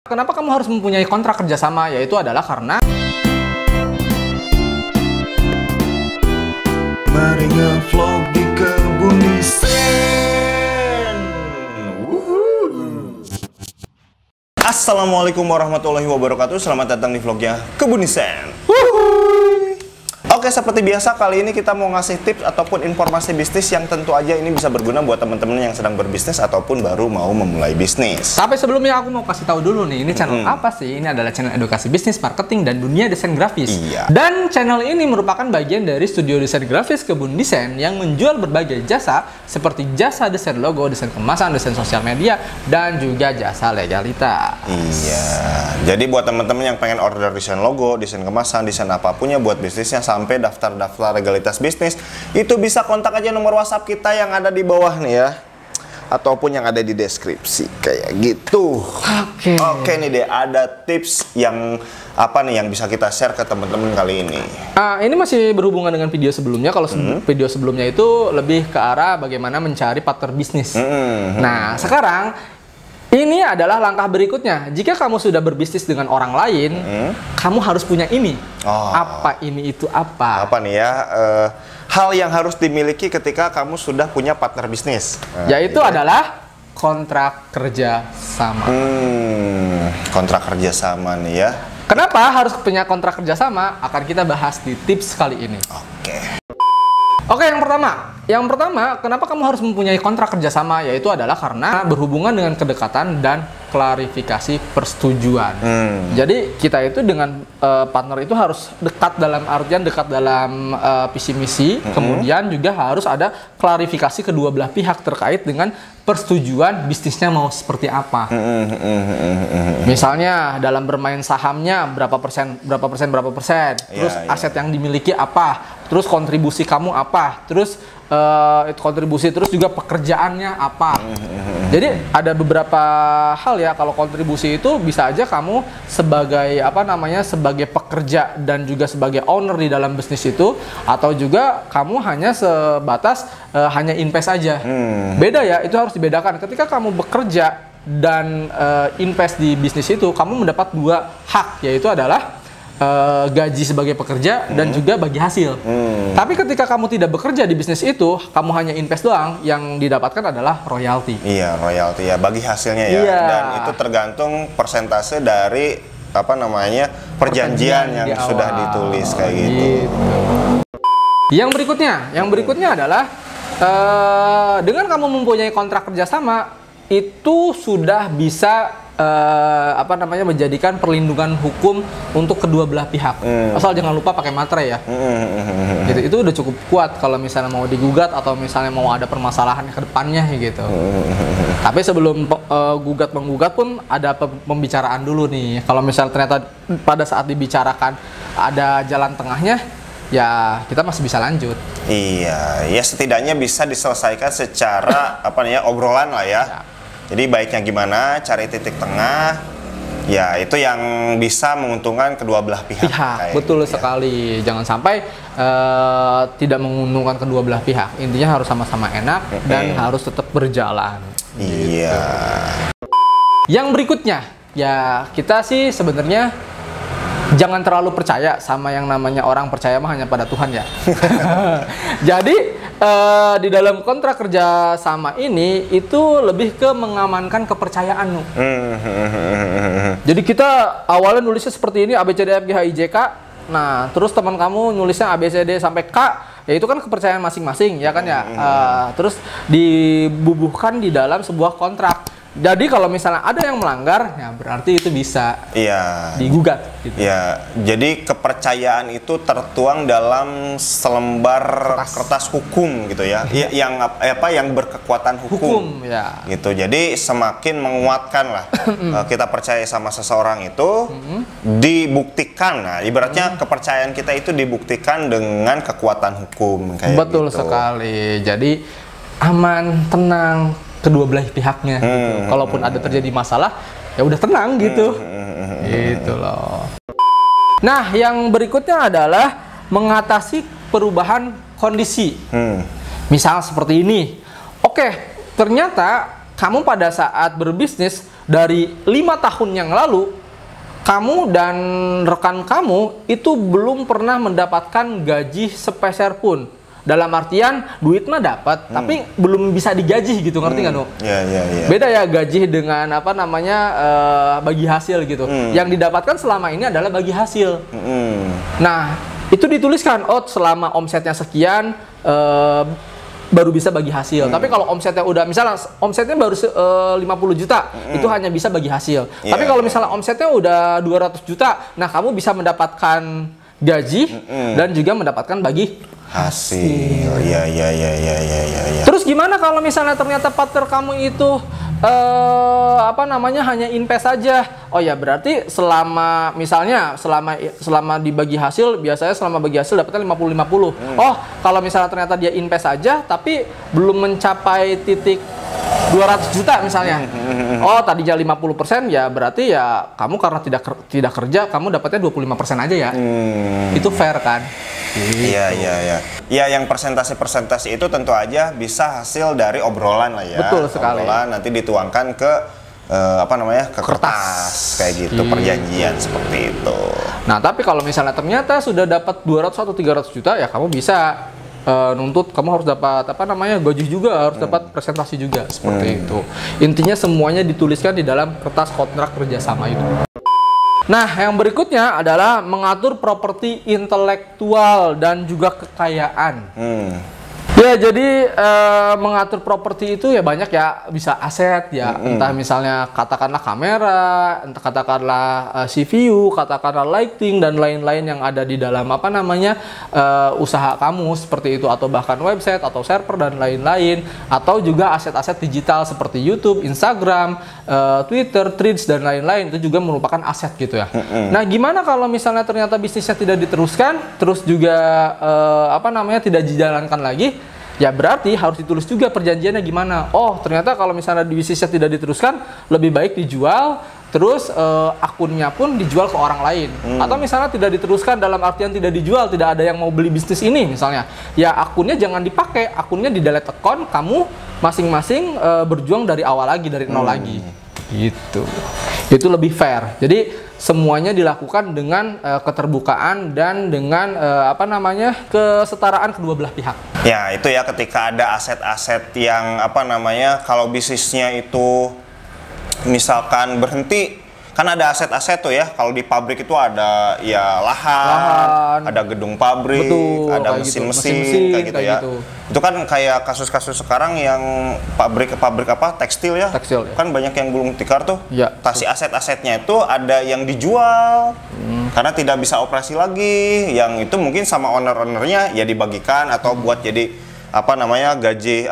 Kenapa kamu harus mempunyai kontrak kerjasama? Yaitu adalah karena mari nge-vlog di Kebun Desain. Assalamualaikum warahmatullahi wabarakatuh. Selamat datang di vlognya Kebun Desain. Oke, seperti biasa kali ini kita mau ngasih tips ataupun informasi bisnis yang tentu aja ini bisa berguna buat teman-teman yang sedang berbisnis ataupun baru mau memulai bisnis. Tapi sebelumnya aku mau kasih tahu dulu nih, ini channel apa sih? Ini adalah channel edukasi bisnis, marketing, dan dunia desain grafis. Iya. Dan channel ini merupakan bagian dari studio desain grafis Kebun Desain yang menjual berbagai jasa seperti jasa desain logo, desain kemasan, desain sosial media, dan juga jasa legalitas. Iya. Jadi buat teman-teman yang pengen order desain logo, desain kemasan, desain apapunnya buat bisnisnya sampai daftar-daftar legalitas bisnis, itu bisa kontak aja nomor WhatsApp kita yang ada di bawah nih ya, ataupun yang ada di deskripsi kayak gitu. Oke nih deh, ada tips yang apa nih yang bisa kita share ke teman-teman kali ini. Ini masih berhubungan dengan video sebelumnya. Kalau video sebelumnya itu lebih ke arah bagaimana mencari partner bisnis. Nah, sekarang ini adalah langkah berikutnya. Jika kamu sudah berbisnis dengan orang lain, kamu harus punya ini. Apa ini itu apa? Apa nih ya? Hal yang harus dimiliki ketika kamu sudah punya partner bisnis. Yaitu adalah kontrak kerja sama. Kontrak kerja sama nih ya. Kenapa harus punya kontrak kerja sama? Akan kita bahas di tips kali ini. Oke, yang pertama, kenapa kamu harus mempunyai kontrak kerjasama? Yaitu adalah karena berhubungan dengan kedekatan dan klarifikasi persetujuan. Jadi kita itu dengan partner itu harus dekat dalam artian dekat dalam visi misi, kemudian juga harus ada klarifikasi kedua belah pihak terkait dengan persetujuan bisnisnya mau seperti apa. Misalnya dalam bermain sahamnya berapa persen, terus aset yang dimiliki apa, terus kontribusi kamu apa, terus itu kontribusi, terus juga pekerjaannya apa. Jadi ada beberapa hal ya. Kalau kontribusi itu bisa aja kamu sebagai sebagai pekerja dan juga sebagai owner di dalam bisnis itu, atau juga kamu hanya sebatas hanya invest aja. Beda ya, itu harus dibedakan. Ketika kamu bekerja dan invest di bisnis itu, kamu mendapat dua hak, yaitu adalah gaji sebagai pekerja dan juga bagi hasil. Tapi ketika kamu tidak bekerja di bisnis itu, kamu hanya invest doang, yang didapatkan adalah royalti. Iya, royalti ya, bagi hasilnya ya. Iya. Dan itu tergantung persentase dari perjanjian yang sudah ditulis kayak gitu. Yang berikutnya adalah dengan kamu mempunyai kontrak kerjasama, itu sudah bisa menjadikan perlindungan hukum untuk kedua belah pihak. Asal jangan lupa pakai materai ya. Itu udah cukup kuat kalau misalnya mau digugat atau misalnya mau ada permasalahan ke depannya gitu. Tapi sebelum menggugat pun ada pembicaraan dulu nih. Kalau misalnya ternyata pada saat dibicarakan ada jalan tengahnya, ya kita masih bisa lanjut. Iya, ya setidaknya bisa diselesaikan secara obrolan lah ya. Jadi baiknya gimana, cari titik tengah, ya itu yang bisa menguntungkan kedua belah pihak. Betul sekali. Jangan sampai tidak menguntungkan kedua belah pihak. Intinya harus sama-sama enak dan harus tetap berjalan. Iya. Gitu. Yang berikutnya, ya kita sih sebenarnya jangan terlalu percaya sama yang namanya orang percaya mah hanya pada Tuhan ya. Jadi di dalam kontrak kerja sama ini itu lebih ke mengamankan kepercayaan. Jadi kita awalnya nulisnya seperti ini, A B C D F G H I J K. Nah, terus teman kamu nulisnya A B C D sampai K. Ya itu kan kepercayaan masing-masing ya kan ya. Terus dibubuhkan di dalam sebuah kontrak. Jadi kalau misalnya ada yang melanggar, ya berarti itu bisa digugat. Gitu. Ya, jadi kepercayaan itu tertuang dalam selembar kertas hukum gitu ya, yang berkekuatan hukum ya. Gitu. Jadi semakin menguatkan lah kita percaya sama seseorang itu dibuktikan. Nah, ibaratnya kepercayaan kita itu dibuktikan dengan kekuatan hukum kayak Betul gitu. Sekali. Jadi aman, tenang kedua belah pihaknya gitu. Kalaupun ada terjadi masalah, ya udah tenang gitu. Gitu loh. Nah, yang berikutnya adalah mengatasi perubahan kondisi. Misal seperti ini. Oke, ternyata kamu pada saat berbisnis dari 5 tahun yang lalu, kamu dan rekan kamu itu belum pernah mendapatkan gaji sepeser pun. Dalam artian duit mah dapat, tapi belum bisa digaji gitu, ngerti nggak, No? Iya. Beda ya gaji dengan apa namanya bagi hasil gitu. Yang didapatkan selama ini adalah bagi hasil. Nah, itu dituliskan, oh selama omsetnya sekian baru bisa bagi hasil. Tapi kalau omsetnya udah, misalnya omsetnya baru 50 juta, itu hanya bisa bagi hasil. Tapi kalau misalnya omsetnya udah 200 juta, nah kamu bisa mendapatkan gaji dan juga mendapatkan bagi hasil. Iya. Terus gimana kalau misalnya ternyata partner kamu itu apa namanya hanya invest saja? Oh ya, berarti selama misalnya selama dibagi hasil, biasanya selama bagi hasil dapatnya 50-50. Oh, kalau misalnya ternyata dia invest saja tapi belum mencapai titik 200 juta misalnya. Oh, tadinya 50%, ya berarti ya kamu karena tidak kerja, kamu dapatnya 25% aja ya. Itu fair kan? Iya. Ya, yang persentase itu tentu aja bisa hasil dari obrolan lah ya. Betul sekali. Obrolan nanti dituangkan ke ke kertas kayak gitu, perjanjian seperti itu. Nah, tapi kalau misalnya ternyata sudah dapat 200 atau 300 juta, ya kamu bisa nuntut, kamu harus dapat gaji juga, harus dapat presentasi juga, seperti itu. Intinya semuanya dituliskan di dalam kertas kontrak kerjasama itu. Nah, yang berikutnya adalah mengatur properti intelektual dan juga kekayaan. Ya, jadi mengatur properti itu ya banyak ya, bisa aset ya, entah misalnya katakanlah kamera, entah katakanlah CPU, katakanlah lighting dan lain-lain yang ada di dalam usaha kamu seperti itu, atau bahkan website atau server dan lain-lain, atau juga aset-aset digital seperti YouTube, Instagram, Twitter, Threads dan lain-lain, itu juga merupakan aset gitu ya. Nah, gimana kalau misalnya ternyata bisnisnya tidak diteruskan, terus juga tidak dijalankan lagi? Ya berarti harus ditulis juga perjanjiannya gimana. Oh, ternyata kalau misalnya bisnisnya tidak diteruskan, lebih baik dijual, terus akunnya pun dijual ke orang lain. Atau misalnya tidak diteruskan dalam artian tidak dijual, tidak ada yang mau beli bisnis ini misalnya. Ya akunnya jangan dipakai, akunnya di delete account, kamu masing-masing berjuang dari awal lagi, dari nol lagi. Gitu. Itu lebih fair. Jadi semuanya dilakukan dengan keterbukaan dan dengan kesetaraan kedua belah pihak. Ya, itu ya, ketika ada aset-aset yang kalau bisnisnya itu misalkan berhenti, kan ada aset-aset tuh ya. Kalau di pabrik itu ada ya lahan, ada gedung pabrik, betul, ada mesin-mesin kayak gitu ya. Itu kan kayak kasus-kasus sekarang yang pabrik tekstil ya. Kan banyak yang gulung tikar tuh. Ya, aset-asetnya itu ada yang dijual karena tidak bisa operasi lagi. Yang itu mungkin sama owner-ownernya ya dibagikan atau buat jadi gaji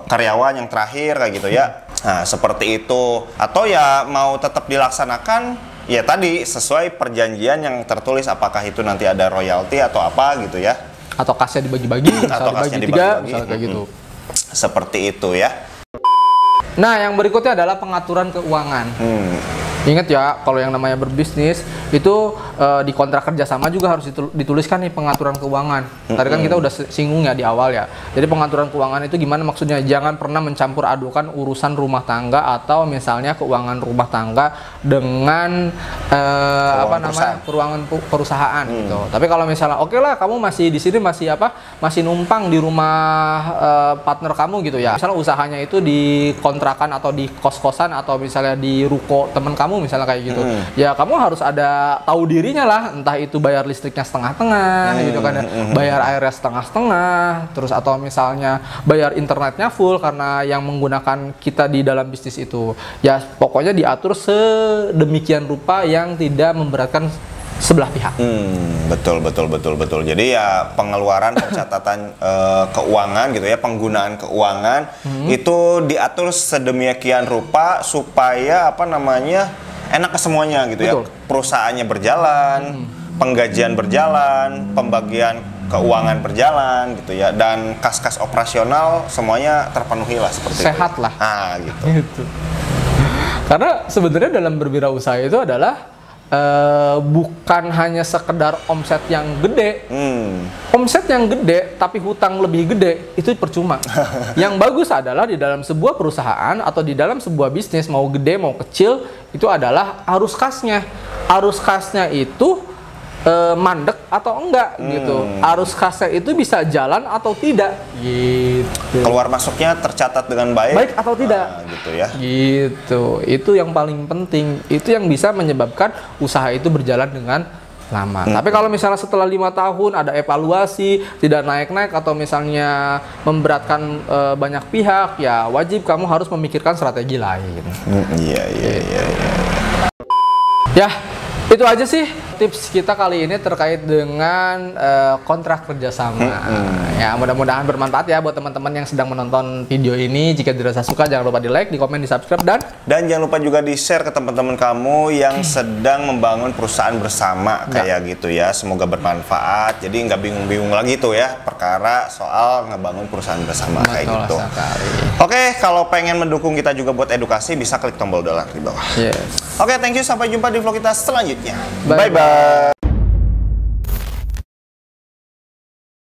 karyawan yang terakhir kayak gitu ya. Nah, seperti itu. Atau ya mau tetap dilaksanakan ya tadi sesuai perjanjian yang tertulis, apakah itu nanti ada royalti atau apa gitu ya. Atau kasnya dibagi-bagi, atau kasnya dibagi-bagi, misalnya kayak gitu. Seperti itu ya. Nah, yang berikutnya adalah pengaturan keuangan. Ingat ya, kalau yang namanya berbisnis itu di kontrak kerjasama juga harus dituliskan nih pengaturan keuangan. Tadi kan kita udah singgung ya di awal ya. Jadi pengaturan keuangan itu gimana maksudnya? Jangan pernah mencampur adukan urusan rumah tangga atau misalnya keuangan rumah tangga dengan keuangan perusahaan gitu. Tapi kalau misalnya oke lah, kamu masih di sini masih numpang di rumah partner kamu gitu ya. Misalnya usahanya itu di kontrakan atau di kos-kosan atau misalnya di ruko teman kamu misalnya kayak gitu. Ya kamu harus ada tahu dirinya lah, entah itu bayar listriknya setengah-setengah gitu kan ya, bayar airnya setengah-setengah, terus atau misalnya bayar internetnya full karena yang menggunakan kita di dalam bisnis itu. Ya pokoknya diatur sedemikian rupa yang tidak memberatkan sebelah pihak. Betul. Jadi ya pengeluaran, pencatatan keuangan gitu ya, penggunaan keuangan itu diatur sedemikian rupa supaya enak ke semuanya gitu. Betul. Ya. Perusahaannya berjalan, penggajian berjalan, pembagian keuangan berjalan gitu ya, dan kas-kas operasional semuanya terpenuhi lah seperti sehat itu. Lah. Gitu. Karena sebenarnya dalam berwirausaha itu adalah bukan hanya sekedar omset yang gede. Omset yang gede tapi hutang lebih gede itu percuma. Yang bagus adalah di dalam sebuah perusahaan atau di dalam sebuah bisnis, mau gede mau kecil, itu adalah arus kasnya. Arus kasnya itu mandek atau enggak gitu. Arus kasnya itu bisa jalan atau tidak gitu. Keluar masuknya tercatat dengan baik. Baik atau tidak. Gitu ya. Gitu. Itu yang paling penting. Itu yang bisa menyebabkan usaha itu berjalan dengan lama. Tapi kalau misalnya setelah 5 tahun ada evaluasi, tidak naik-naik atau misalnya memberatkan banyak pihak, ya wajib kamu harus memikirkan strategi lain. Iya. Ya, itu aja sih tips kita kali ini terkait dengan kontrak kerjasama. Ya, mudah-mudahan bermanfaat ya buat teman-teman yang sedang menonton video ini. Jika dirasa suka, jangan lupa di like, di komen, di subscribe, dan jangan lupa juga di share ke teman-teman kamu yang sedang membangun perusahaan bersama kayak gitu ya. Semoga bermanfaat. Jadi nggak bingung-bingung lagi tuh ya perkara soal ngebangun perusahaan bersama kayak gitu. Oke, kalau pengen mendukung kita juga buat edukasi, bisa klik tombol dolar di bawah. Yes. Oke, thank you. Sampai jumpa di vlog kita selanjutnya. Bye-bye.